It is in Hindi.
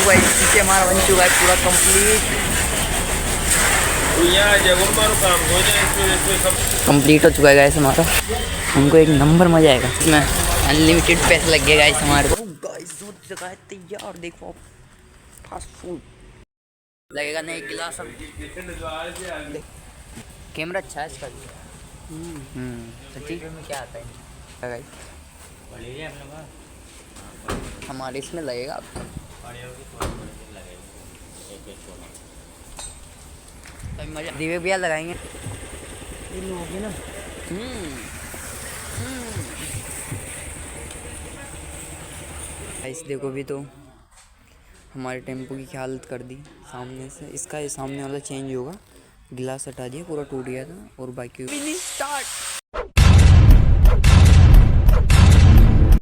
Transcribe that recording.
भाई पीछे हमारा बन चुका है पूरा कंप्लीट। कंप्लीट हो चुका है गाइस हमारा। हमको एक नंबर मजा आएगा इसमें, अनलिमिटेड पैसे लग गए गाइस हमारे को। गाइस दूध जगह है तैयार, देखो फास्ट फूड लगेगा नहीं गिलास। अब कैमरा अच्छा है इसका। सच्ची में क्या आता है गाइस, हमारे इसमें लगेगा मजा। दीवे भी लगाएंगे ना। गाइस देखो भी तो हमारे टेम्पो की क्या हालत कर दी सामने से। इसका ये सामने वाला चेंज होगा, गिलास हटा दिया, पूरा टूट गया था और बाकी स्टार्ट।